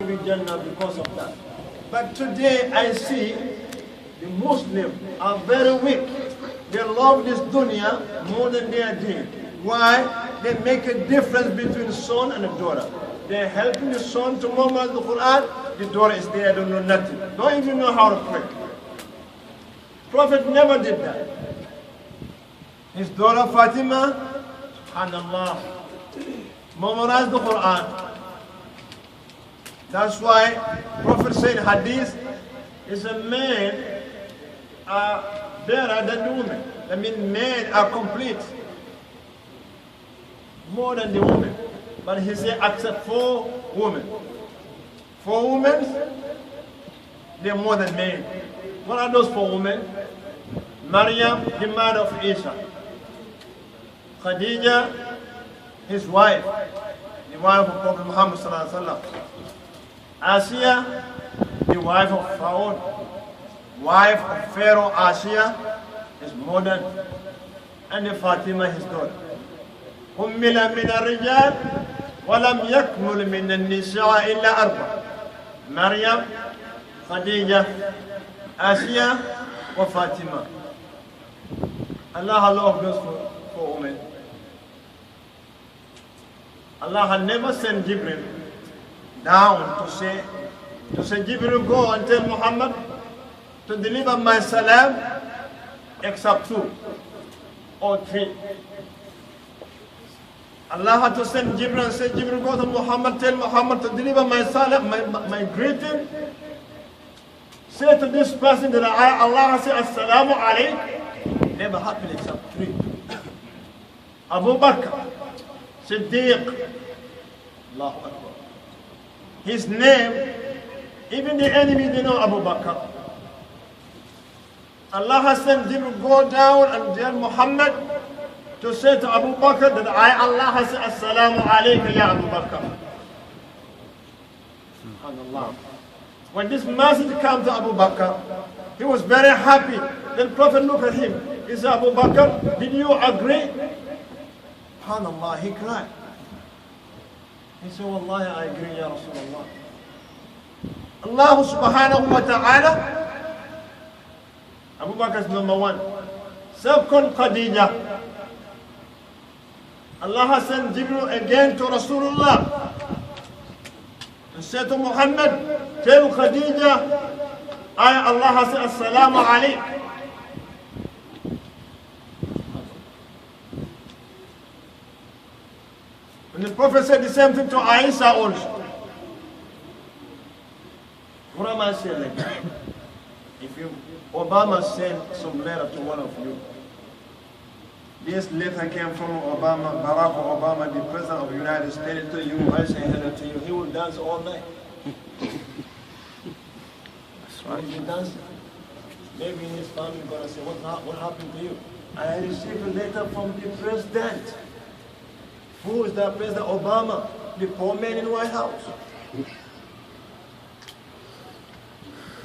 be Jannah because of that. But today I see the Muslims are very weak. They love this dunya more than their deen. Why? They make a difference between son and a daughter. They're helping the son to memorize the Quran. The daughter is there, don't know nothing. Don't even know how to pray. Prophet never did that. His daughter Fatima, subhanallah, memorized the Quran. That's why Prophet said hadith is a man better than the woman. I mean, men are complete more than the woman. But he said except for women. For women, they're more than men. What are those for women? Maryam, the mother of Isa. Khadija, his wife, the wife of Prophet Muhammad sallallahu alaihi wasallam. Asiya, the wife of Pharaoh, wife of Pharaoh Asiya, his mother, and the Fatima, his daughter. أمل من الرجال ولم يكمل من النساء إلا أربع. مريم، خديجة، آسيا, وفاطمة. Allah loved those for women. Allah had never sent Jibril down to say Jibril, go and tell Muhammad to deliver my salam except 2 or 3. Allah had to send Jibril and say, Jibril, go to Muhammad, tell Muhammad to deliver my salam, my greeting. Say to this person that Allah has said, Assalamu alaikum. Never happened except 3. Abu Bakr, Siddiq, Allahu Akbar. His name, even the enemy, they know Abu Bakr. Allah has sent Jibril go down and tell Muhammad to say to Abu Bakr that Allah has said, Assalamu alaikum ya Abu Bakr. SubhanAllah. When this message came to Abu Bakr, he was very happy. Then Prophet looked at him. He said, Abu Bakr, did you agree? SubhanAllah, he cried. He said, Wallahi, I agree, Ya Rasulullah. Allah subhanahu wa ta'ala, Abu Bakr is number 1. Second, Khadija. Allah has sent Jibril again to Rasulullah and said to Muhammad, tell Khadija, Allah has said, Assalamu alaikum. And the Prophet said the same thing to Aisha also. What am I saying like that? If Obama sent some letter to one of you, this letter came from Obama, Barack Obama, the President of the United States, to you, I say hello to you, he will dance all night. That's right. He will dance. Maybe his family gonna say, what happened to you? I received a letter from the President. Who is that President? Obama, the poor man in the White House.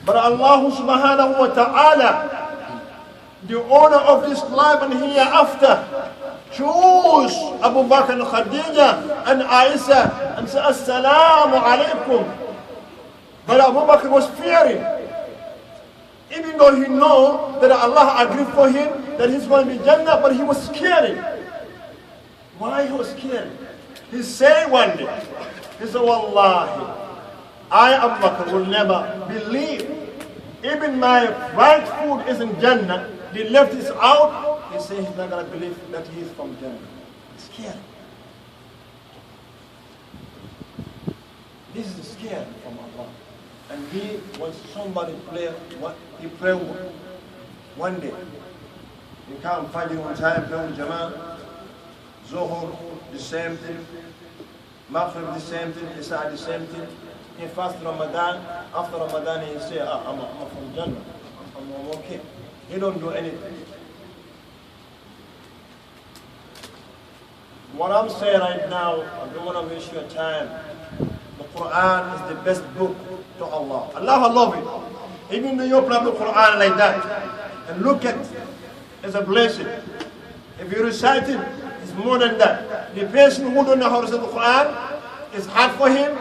But Allah subhanahu wa ta'ala, the owner of this life and hereafter, choose Abu Bakr and Khadija and Aisha and say, Assalamu alaikum. But Abu Bakr was fearing. Even though he knew that Allah agreed for him, that he's going to be Jannah, but he was scared. Why he was scared? He said one day, he said, Wallahi, I, Abu Bakr, will never believe. Even my right foot is in Jannah, the left is out. He said he's not going to believe that he is from Jannah. He's scared. This is scared from Allah. And he was somebody he prayed one day. You can't find him one time, pray with Jama'ah. Zuhur, the same thing. Maghrib, the same thing. Isha, the same thing. He fasted Ramadan. After Ramadan, he say, I'm from Jannah. I'm okay. He don't do anything. What I'm saying right now, I don't want to waste your time. The Quran is the best book to Allah. Allah love it. Even though you open up the Quran like that and look at it, it's a blessing. If you recite it, it's more than that. The person who don't know how to say the Quran, it's hard for him.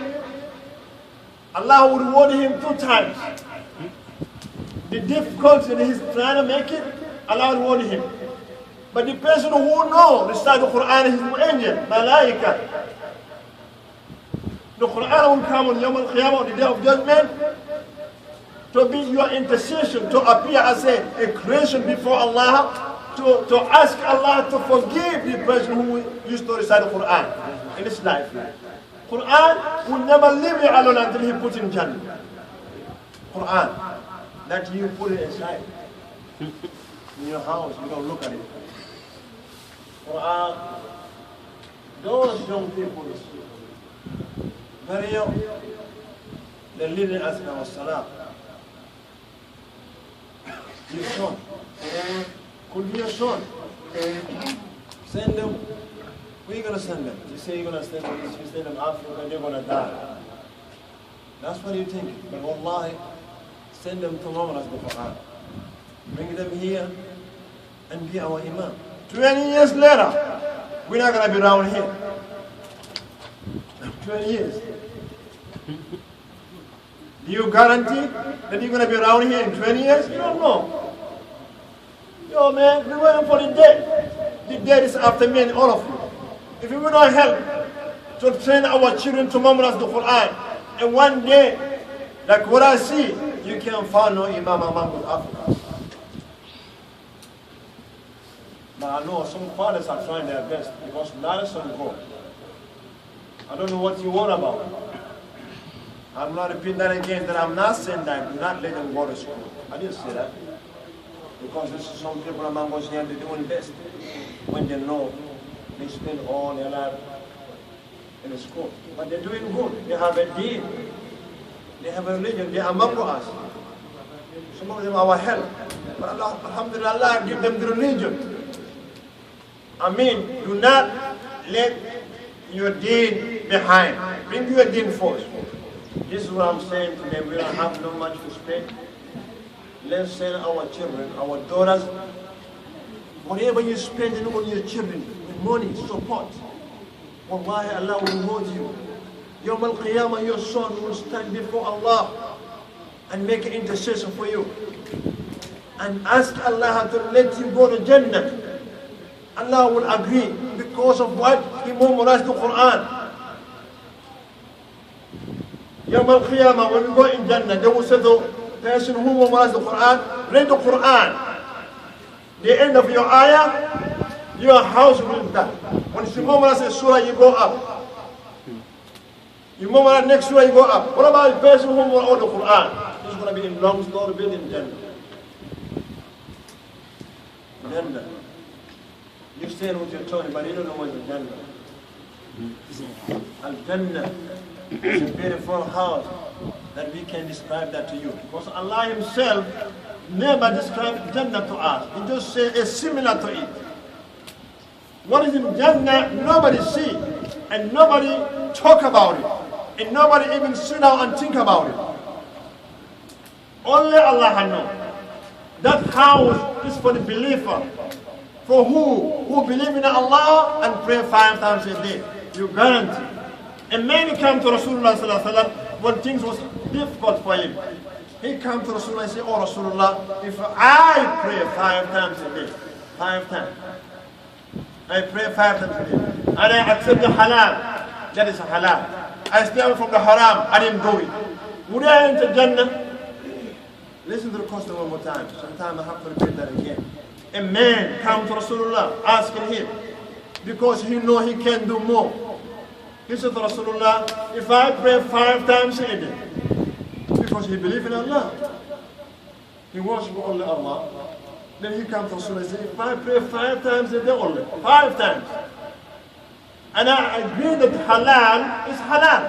Allah will reward him 2 times. The difficulty that he's trying to make it, Allah will reward him. But the person who knows, recite the Quran, is an angel, malaika. The Quran will come on Yawm al-Qiyamah, on the day of judgment, to be your intercession, to appear as a creation before Allah, to ask Allah to forgive the person who used to recite the Quran in his life. Quran will never leave you alone until he puts in Jannah. Quran, that you put it aside in your house, you don't look at it. Quran, those young people, very young, they're leading us in our salah. Your son, could be your son. Send them. Where are you going to send them? You say you're going to send them, you send them Africa, they're going to die. That's what you think. But wallahi, send them to memorize the Quran. Bring them here and be our Imam. 20 years later, we're not going to be around here. 20 years. Do you guarantee that you're going to be around here in 20 years? You don't know. Yo, man, we're waiting for the day. The day is after me and all of you. If we will not help to train our children to memorize the Quran, and one day, like what I see, you can't find no Imam among Africa. But I know some fathers are trying their best because not a son go. I don't know what you want about. I'm not repeating that again, that I'm not saying that. Do not let them go to school. I didn't say that. Because there's some people among us here, they're doing best. When they know, they spend all their life in the school. But they're doing good. They have a deen. They have a religion. They are among us. Some of them are our help. But Allah, alhamdulillah, give them the religion. I mean, do not let your deen behind. Bring your deen first. This is what I'm saying today. We don't have no much to spend. Let's send our children, our daughters, whatever you spend on your children, with money, support. Wallahi, Allah will reward you. Yawm al-Qiyamah, your son will stand before Allah and make an intercession for you. And ask Allah to let you go to Jannah. Allah will agree because of what? He memorized the Quran. Yawm al-Qiyamah, when we go in Jannah, they will say to the person who memorized the Quran, read the Quran. The end of your ayah, your house will be done. When you memorize a surah, you go up. You memorize next surah, you go up. What about the person who memorized the Quran? He's going to be in long story building Jannah. Jannah. You stand with your tongue, but you don't know what's the Jannah. Al-Jannah is a beautiful house that we can describe that to you. Because Allah Himself never described Jannah to us. He just said it's similar to it. What is in Jannah, nobody see. And nobody talk about it. And nobody even sit down and think about it. Only Allah knows. That house is for the believer. For who believe in Allah and pray 5 times a day. You guarantee. And many come to Rasulullah sallallahu alaihi wasallam when things was difficult for him. He come to Rasulullah and say, oh Rasulullah, if I pray 5 times a day, 5 times, I pray 5 times a day, and I accept the halal, that is halal. I stay away from the haram, I didn't do it. Would I enter Jannah? Listen to the question one more time. Sometimes I have to repeat that again. A man come to Rasulullah asking him, because he know he can do more. He said to Rasulullah, if I pray 5 times a day, because he believes in Allah, he worships only Allah, then he comes to Rasulullah and says, if I pray 5 times a day only, 5 times, and I agree that halal is halal,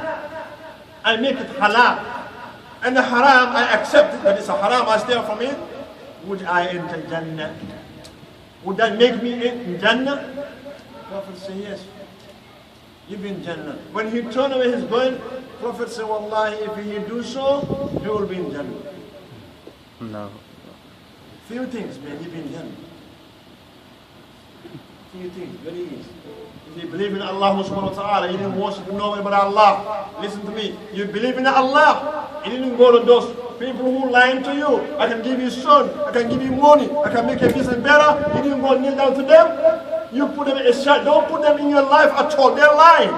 I make it halal, and the haram I accept it, that it's a haram, I stay from it, would I enter Jannah? Would that make me in Jannah? Prophet said yes. You be in Jannah. When he turned away his going, Prophet said, Wallahi, if he do so, you will be in Jannah. No. Few things, man, you be in Jannah. Few things, very easy. If you believe in Allah subhanahu wa ta'ala, you didn't worship nobody but Allah. Listen to me. You believe in Allah. He didn't go to those people who lying to you. I can give you son, I can give you money, I can make your business better. He didn't go kneel down to them. You put them in a shot. Don't put them in your life at all. They're lying.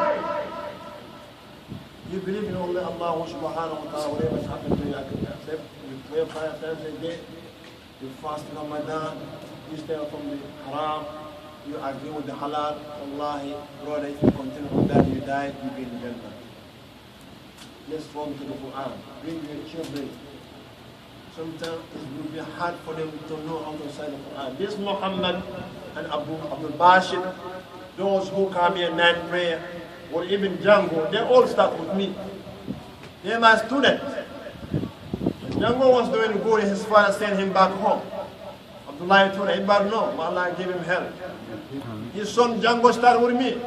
You believe in only Allah subhanahu wa ta'ala, whatever is happening to you, I can accept. You pray 5 times a day. You fast in Ramadan. You stay from the haram. You agree with the halal. Wallahi, brother, if you continue on that, you die, you be in Jannah. Let's fall to the Quran. Bring your children. Sometimes it will be hard for them to know how to recite the Quran. This Muhammad and Abdul Bashir, those who come here night prayer, or even Django, they all start with me. They're my students. When Django was doing good, his father sent him back home. Abdullah told him, but no, Allah gave him help. His son Django started with me.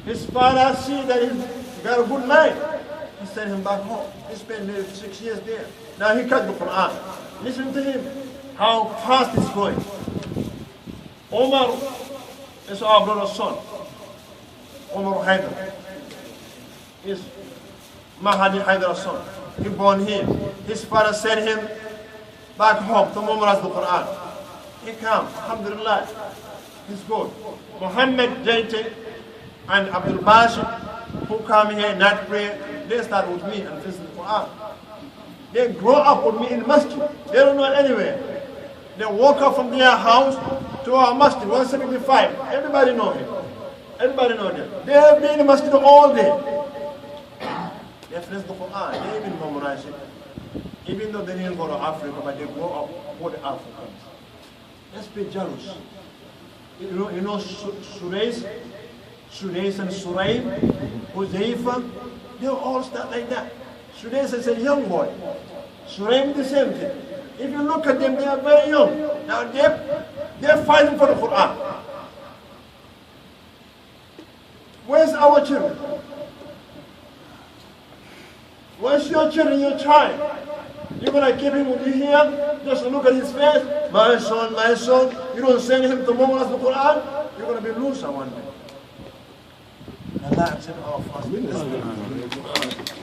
His father see that he's got a good mind. He sent him back home. He spent nearly 6 years there. Now he cut the Quran. Listen to him, how fast it's going. Omar is our brother's son. Omar Haidar is Mahdi Haidar's son. He born here. His father sent him back home to memorize the Quran. He came, alhamdulillah. He's good. Muhammad Jaiti and Abdul Bashir, who come here not pray, they start with me and visit the Quran. They grow up with me in masjid. They don't know anywhere. They walk up from their house to our masjid, 175. Everybody know him. Everybody know them. They have been in the masjid all day. They finish the Quran. They even memorize it. Even though they didn't go to Africa, but they grow up with the Africans. Let's be jealous. You know Surais and Suraim, Huzaifa, they all start like that. Surais is a young boy. Suraim the same thing. If you look at them, they are very young. Now they're fighting for the Quran. Where's our children? Where's your children, your child? You're going to keep him with you here, just look at his face, my son, you don't send him to memorize the Quran, you're going to be loser one day. Allah accept our fast.